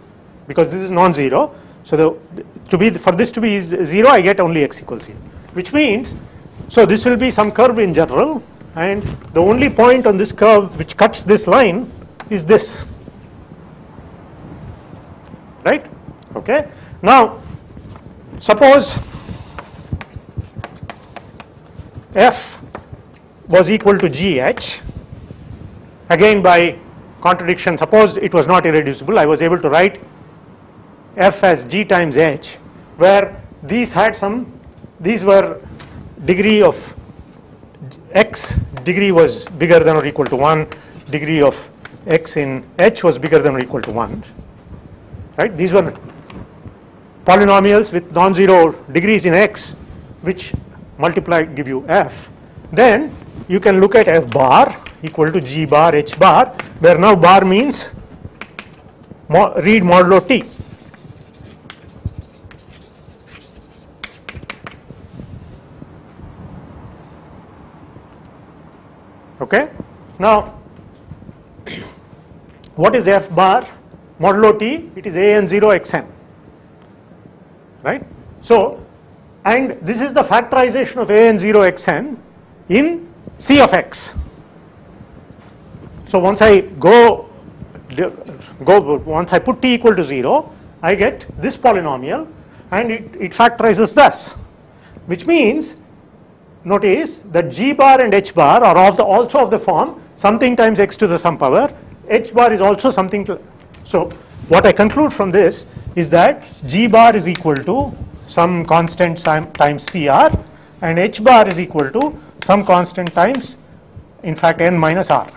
because this is non-zero. So for this to be 0, I get only x equals 0, which means, so this will be some curve in general, and the only point on this curve which cuts this line is this, right? Okay. Now suppose f was equal to gh, again by contradiction, suppose it was not irreducible, I was able to write f as g times h, where these had some, these were degree of x, degree was bigger than or equal to 1, degree of x in h was bigger than or equal to 1, right? These were polynomials with non-zero degrees in x which multiply give you f. Then you can look at f bar equal to g bar h bar, where now bar means read modulo t. Okay. Now what is f bar modulo t? It is a n 0 x n, right? So, and this is the factorization of a n 0 x n in c of x. So once I once I put t equal to 0, I get this polynomial, and it factorizes thus, which means, notice that g bar and h bar are also of the form something times x to the some power, h bar is also something to, so what I conclude from this is that g bar is equal to some constant times CR, and h bar is equal to some constant times, in fact, n minus r.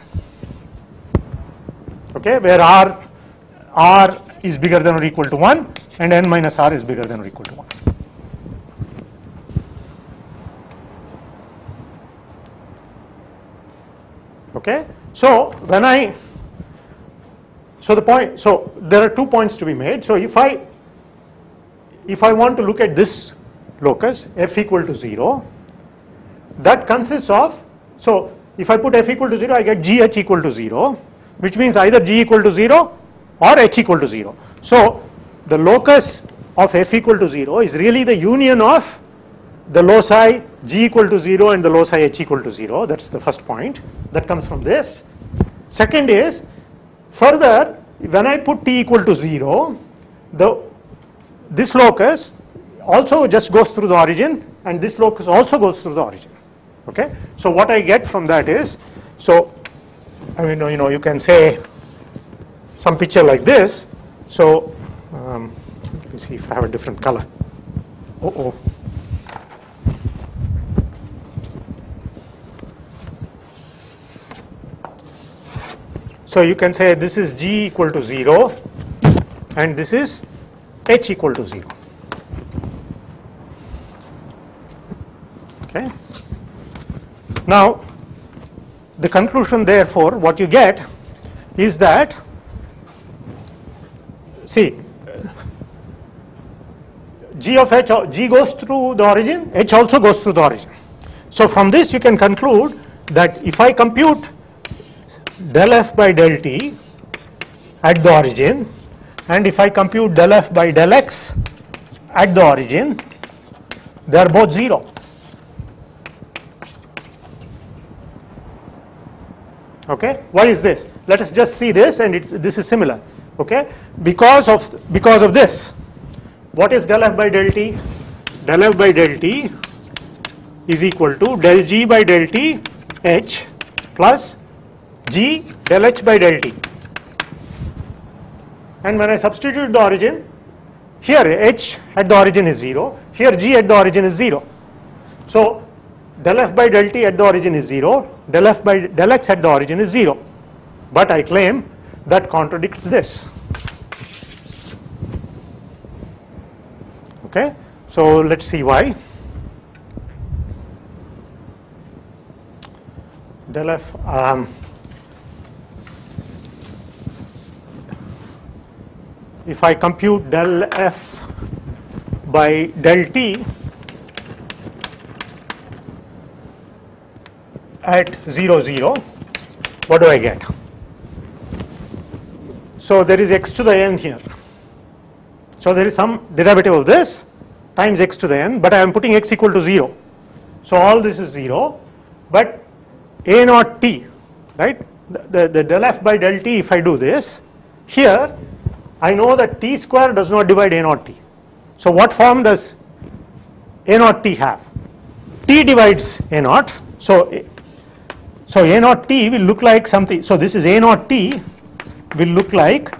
Okay, where r is bigger than or equal to 1 and n minus r is bigger than or equal to 1. Okay, so when I, so the point, so there are 2 points to be made. So if I want to look at this locus f equal to 0, that consists of, so if I put f equal to 0, I get gh equal to 0, which means either g equal to 0 or h equal to 0. So the locus of f equal to 0 is really the union of the loci g equal to 0 and the loci h equal to 0. That's the first point that comes from this. Second is, further, when I put t equal to 0, this locus also just goes through the origin, and this locus also goes through the origin. Okay, so what I get from that is, so I mean, you can say some picture like this. So let me see if I have a different color. So you can say this is g equal to 0 and this is h equal to 0. Okay. Now the conclusion, therefore, what you get is that, see, g of h, g goes through the origin, h also goes through the origin. So from this you can conclude that if I compute del f by del t at the origin, and if I compute del f by del x at the origin, they are both 0. Okay, why is this? Let us just see this, and this is similar. Okay, because of this, what is del f by del t? Del f by del t is equal to del g by del t h plus g del h by del t. And when I substitute the origin, here h at the origin is 0, here g at the origin is 0. So del f by del t at the origin is 0, del f by del x at the origin is 0. But I claim that contradicts this. Okay, so let's see why. del f, if I compute del f by del t at 0, 0, what do I get? So there is x to the n here. So there is some derivative of this times x to the n, but I am putting x equal to 0. So all this is 0, but a naught t, right? The del f by del t, if I do this, here I know that t square does not divide a naught t. So what form does a naught t have? T divides a naught. So a naught t will look like something. So this is a naught t will look like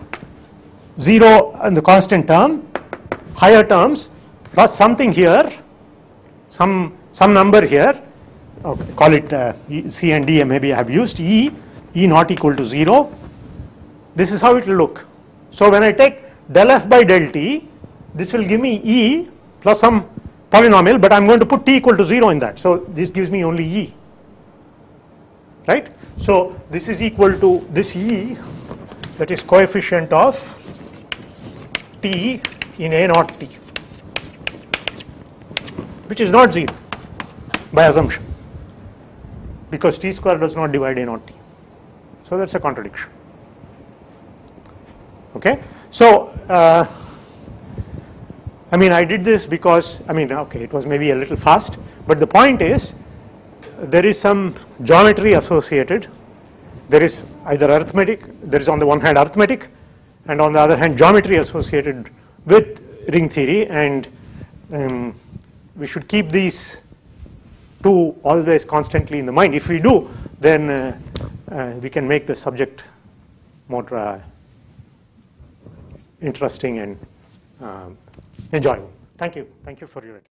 0 and the constant term, higher terms, plus something here, some number here, okay, call it C and D, maybe I have used E not equal to 0. This is how it will look. So when I take del f by del t, this will give me E plus some polynomial, but I am going to put t equal to 0 in that. So this gives me only E, right? So this is equal to this E, that is coefficient of t in a naught t, which is not 0 by assumption, because t square does not divide a naught t. So that's a contradiction. Okay. So I mean, I did this because, I mean, okay, it was maybe a little fast, but the point is there is some geometry associated. There is either arithmetic, there is on the one hand arithmetic, and on the other hand geometry associated with ring theory, and we should keep these two always constantly in the mind. If we do, then we can make the subject more interesting and enjoyable. Thank you for your attention.